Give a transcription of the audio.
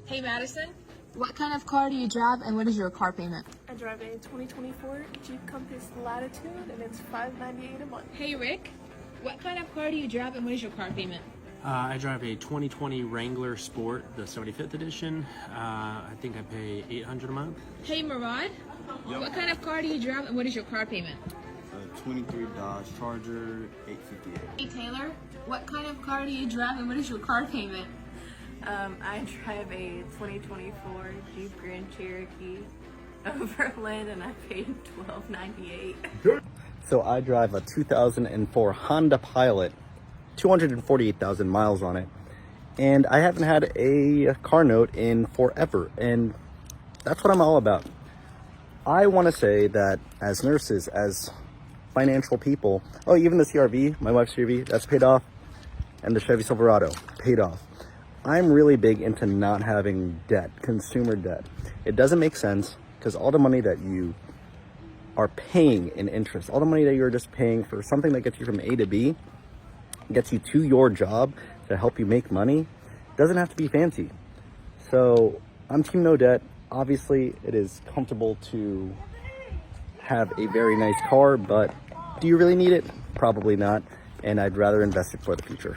Hey Madison, what kind of car do you drive and what is your car payment? I drive a 2024 Jeep Compass Latitude and it's $598 a month. Hey Rick, what kind of car do you drive and what is your car payment? I drive a 2020 Wrangler Sport, the 75th edition. I think I pay $800 a month. Hey Murad, what kind of car do you drive and what is your car payment? A 23 Dodge Charger, $858. Hey Taylor, what kind of car do you drive and what is your car payment? I drive a 2024 Jeep Grand Cherokee Overland and I paid $1298. So I drive a 2004 Honda Pilot, 248,000 miles on it, and I haven't had a car note in forever, and that's what I'm all about. I want to say that as nurses, as financial people, oh, even the CRV, my wife's CRV, that's paid off, and the Chevy Silverado, paid off. I'm really big into not having debt, consumer debt. It doesn't make sense because all the money that you are paying in interest, all the money that you're just paying for something that gets you from A to B, gets you to your job to help you make money, doesn't have to be fancy. So I'm team no debt. Obviously, it is comfortable to have a very nice car, but do you really need it? Probably not. And I'd rather invest it for the future.